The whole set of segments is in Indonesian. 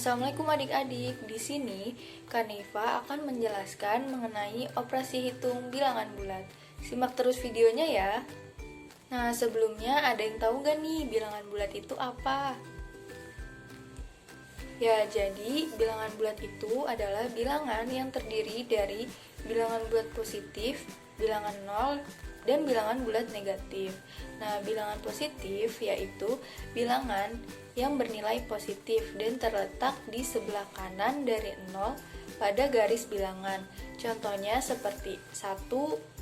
Assalamualaikum adik-adik. Di sini Kanifa akan menjelaskan mengenai operasi hitung bilangan bulat. Simak terus videonya ya. Nah, sebelumnya ada yang tahu gak nih bilangan bulat itu apa? Ya, jadi bilangan bulat itu adalah bilangan yang terdiri dari bilangan bulat positif, bilangan nol, dan bilangan bulat negatif. Nah, bilangan positif yaitu bilangan yang bernilai positif dan terletak di sebelah kanan dari 0 pada garis bilangan. Contohnya seperti 1,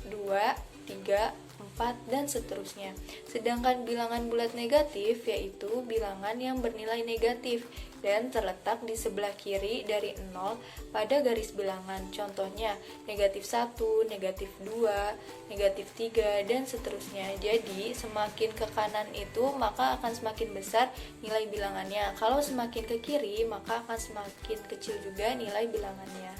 2, 3, 4, dan seterusnya. Sedangkan bilangan bulat negatif yaitu bilangan yang bernilai negatif dan terletak di sebelah kiri dari 0 pada garis bilangan. Contohnya negatif 1, negatif 2, negatif 3, dan seterusnya. Jadi semakin ke kanan itu maka akan semakin besar nilai bilangannya. Kalau semakin ke kiri maka akan semakin kecil juga nilai bilangannya.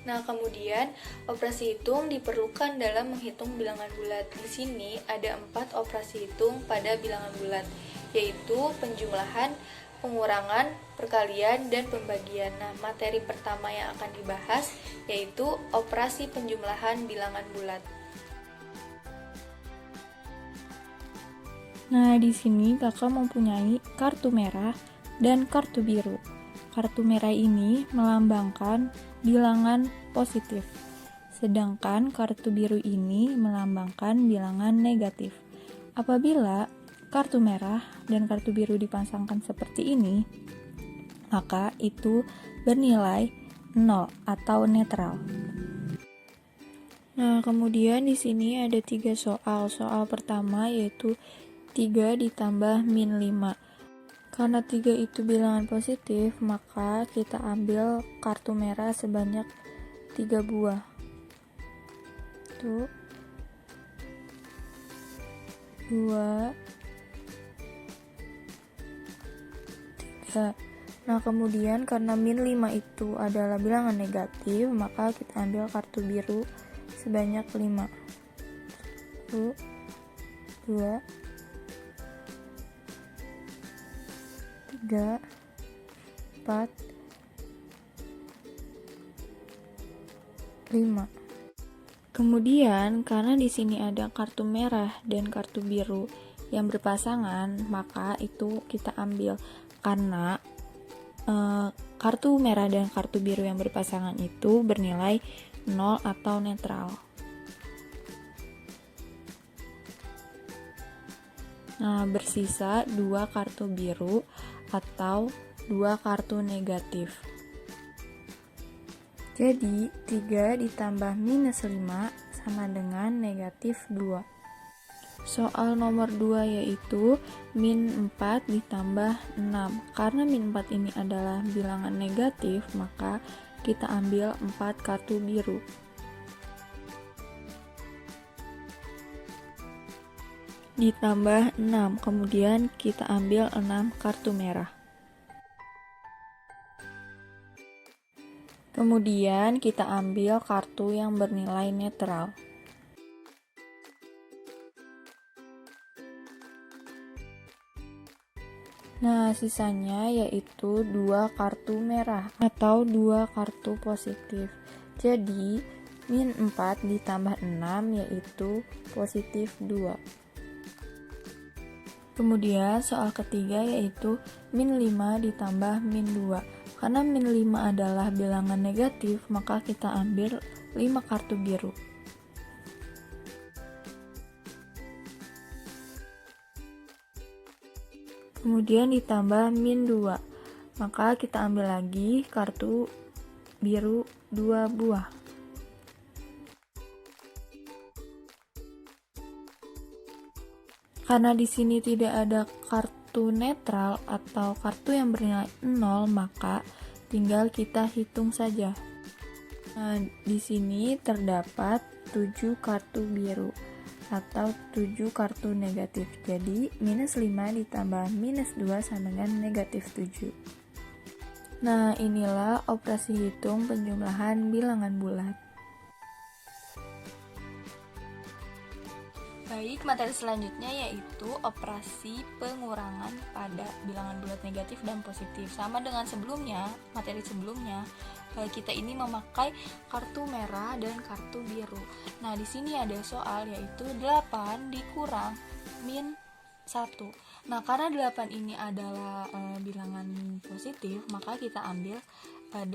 Nah, kemudian operasi hitung diperlukan dalam menghitung bilangan bulat. Di sini ada 4 operasi hitung pada bilangan bulat, yaitu penjumlahan, pengurangan, perkalian, dan pembagian. Nah, materi pertama yang akan dibahas yaitu operasi penjumlahan bilangan bulat. Nah, di sini kakak mempunyai kartu merah dan kartu biru. Kartu merah ini melambangkan bilangan positif, sedangkan kartu biru ini melambangkan bilangan negatif. Apabila kartu merah dan kartu biru dipasangkan seperti ini, maka itu bernilai 0 atau netral. Nah, kemudian di sini ada 3 soal. Soal pertama yaitu 3 ditambah min 5. Karena 3 itu bilangan positif, maka kita ambil kartu merah sebanyak 3 buah. Tuh. 2, 3. Nah, kemudian karena min 5 itu adalah bilangan negatif, maka kita ambil kartu biru sebanyak 5. 1, 2, 3, 4, 5. Kemudian karena di sini ada kartu merah dan kartu biru yang berpasangan, maka itu kita ambil karena kartu merah dan kartu biru yang berpasangan itu bernilai 0 atau netral. Nah, bersisa 2 kartu biru atau 2 kartu negatif. Jadi 3 ditambah minus 5 sama dengan negatif 2. Soal nomor 2 yaitu min 4 ditambah 6. Karena min 4 ini adalah bilangan negatif, maka kita ambil 4 kartu biru. Ditambah 6, kemudian kita ambil 6 kartu merah. Kemudian kita ambil kartu yang bernilai netral. Nah, sisanya yaitu 2 kartu merah atau 2 kartu positif. Jadi, min 4 ditambah 6 yaitu positif 2. Kemudian soal ketiga yaitu min 5 ditambah min 2. Karena min 5 adalah bilangan negatif, maka kita ambil 5 kartu biru. Kemudian ditambah min 2. Maka kita ambil lagi kartu biru 2 buah. Karena di sini tidak ada kartu netral atau kartu yang bernilai 0, maka tinggal kita hitung saja. Nah, di sini terdapat 7 kartu biru atau 7 kartu negatif. Jadi, minus 5 ditambah minus 2 sama dengan negatif 7. Nah, inilah operasi hitung penjumlahan bilangan bulat. Baik, materi selanjutnya yaitu operasi pengurangan pada bilangan bulat negatif dan positif. Sama dengan sebelumnya, materi sebelumnya, kita ini memakai kartu merah dan kartu biru. Nah, di sini ada soal yaitu 8 dikurang min 1. Nah, karena 8 ini adalah bilangan positif, maka kita ambil 8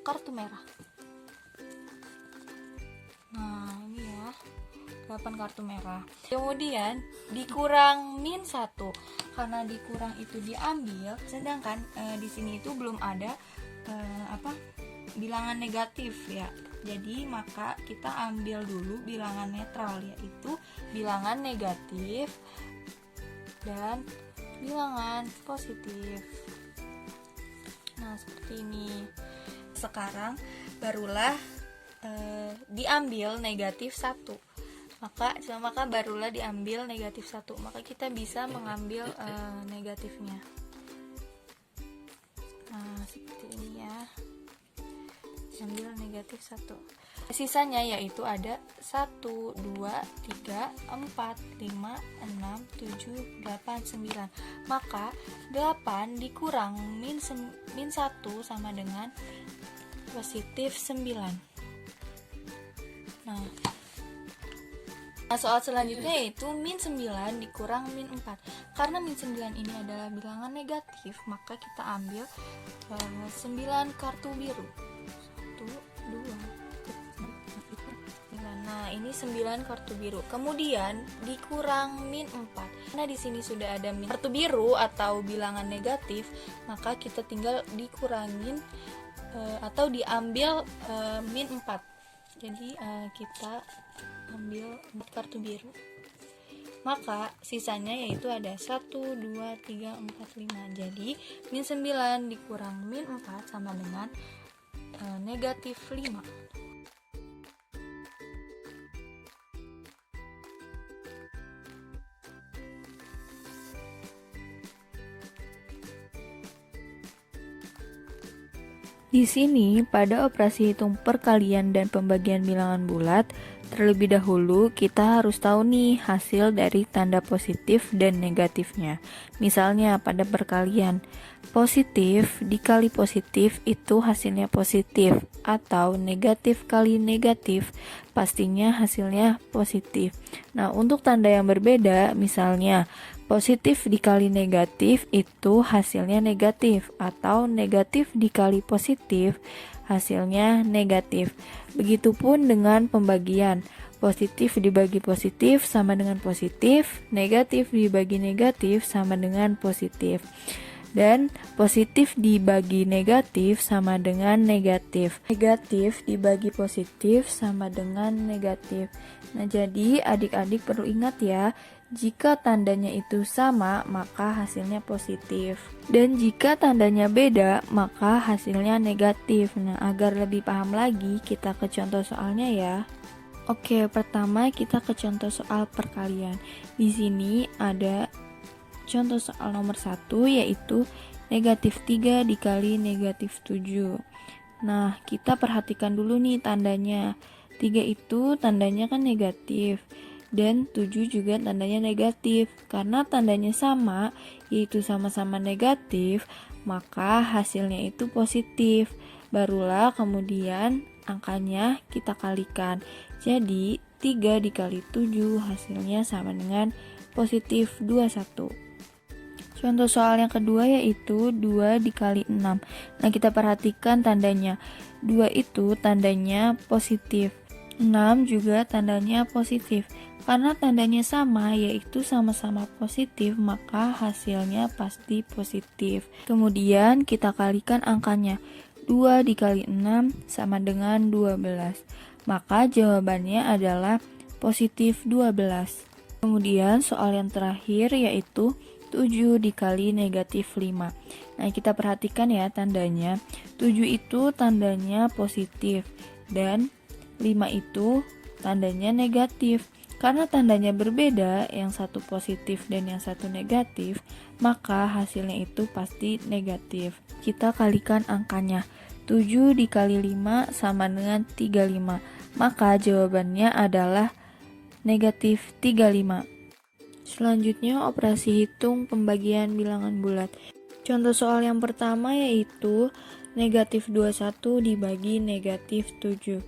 kartu merah. Nah, ini ya, 8 kartu merah. Kemudian dikurang min 1. Karena dikurang itu diambil, sedangkan di sini itu belum ada bilangan negatif ya. Jadi maka kita ambil dulu bilangan netral, yaitu bilangan negatif dan bilangan positif. Nah, seperti ini. Sekarang barulah diambil negatif 1. Maka barulah diambil negatif 1. Maka kita bisa mengambil negatifnya. Nah, seperti ini ya. Ambil negatif 1. Sisanya yaitu ada 1, 2, 3, 4, 5, 6, 7, 8, 9. Maka 8 dikurang min 1 sama dengan positif 9. Nah, soal selanjutnya yaitu min 9 dikurang min 4. Karena min 9 ini adalah bilangan negatif, maka kita ambil 9 kartu biru. 1, 2, 3, 9. Nah, ini 9 kartu biru. Kemudian dikurang min 4. Karena di sini sudah ada min kartu biru atau bilangan negatif, maka kita tinggal dikurangin atau diambil min 4. Jadi kita ambil 4 kartu biru. Maka sisanya yaitu ada 1, 2, 3, 4, 5. Jadi min 9 dikurang min 4 sama dengan negatif 5. Di sini, pada operasi hitung perkalian dan pembagian bilangan bulat, terlebih dahulu kita harus tahu nih hasil dari tanda positif dan negatifnya. Misalnya pada perkalian, positif dikali positif itu hasilnya positif, atau negatif kali negatif pastinya hasilnya positif. Nah, untuk tanda yang berbeda, misalnya positif dikali negatif itu hasilnya negatif, atau negatif dikali positif hasilnya negatif. Begitupun dengan pembagian, positif dibagi positif sama dengan positif, negatif dibagi negatif sama dengan positif, dan positif dibagi negatif sama dengan negatif. Negatif dibagi positif sama dengan negatif. Nah, jadi adik-adik perlu ingat ya, jika tandanya itu sama, maka hasilnya positif. Dan jika tandanya beda, maka hasilnya negatif. Nah, agar lebih paham lagi, kita ke contoh soalnya ya. Oke, pertama kita ke contoh soal perkalian. Di sini ada contoh soal nomor 1, yaitu negatif 3 dikali negatif 7. Nah, kita perhatikan dulu nih tandanya. 3 itu tandanya kan negatif, dan 7 juga tandanya negatif. Karena tandanya sama, yaitu sama-sama negatif, maka hasilnya itu positif. Barulah kemudian angkanya kita kalikan. Jadi 3 dikali 7 hasilnya sama dengan positif 21. Contoh soal yang kedua yaitu 2 dikali 6. Nah, kita perhatikan tandanya. 2 itu tandanya positif, 6 juga tandanya positif. Karena tandanya sama, yaitu sama-sama positif, maka hasilnya pasti positif. Kemudian kita kalikan angkanya. 2 dikali 6 sama dengan 12. Maka jawabannya adalah positif 12. Kemudian soal yang terakhir yaitu 7 dikali negatif 5. Nah, kita perhatikan ya tandanya. 7 itu tandanya positif, dan 5 itu tandanya negatif. Karena tandanya berbeda, yang satu positif dan yang satu negatif, maka hasilnya itu pasti negatif. Kita kalikan angkanya. 7 dikali 5 sama dengan 35. Maka jawabannya adalah negatif 35. Selanjutnya operasi hitung pembagian bilangan bulat. Contoh soal yang pertama yaitu negatif 21 dibagi negatif 7.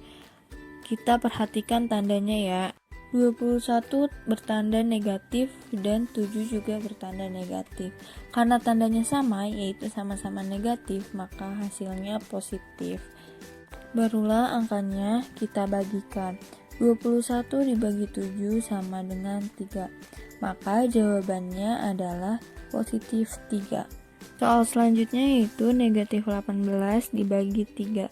Kita perhatikan tandanya ya. 21 bertanda negatif dan 7 juga bertanda negatif. Karena tandanya sama, yaitu sama-sama negatif, maka hasilnya positif. Barulah angkanya kita bagikan. 21 dibagi 7 sama dengan 3. Maka jawabannya adalah positif 3. Soal selanjutnya yaitu negatif 18 dibagi 3.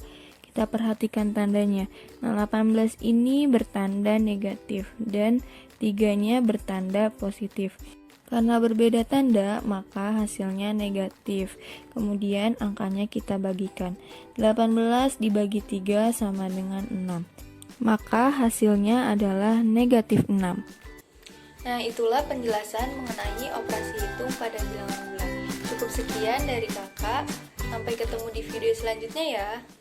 Kita perhatikan tandanya. Nah, 18 ini bertanda negatif dan 3-nya bertanda positif. Karena berbeda tanda, maka hasilnya negatif. Kemudian angkanya kita bagikan. 18 dibagi 3 sama dengan 6. Maka hasilnya adalah negatif 6. Nah, itulah penjelasan mengenai operasi hitung pada bilangan bulat. Cukup sekian dari kakak. Sampai ketemu di video selanjutnya ya.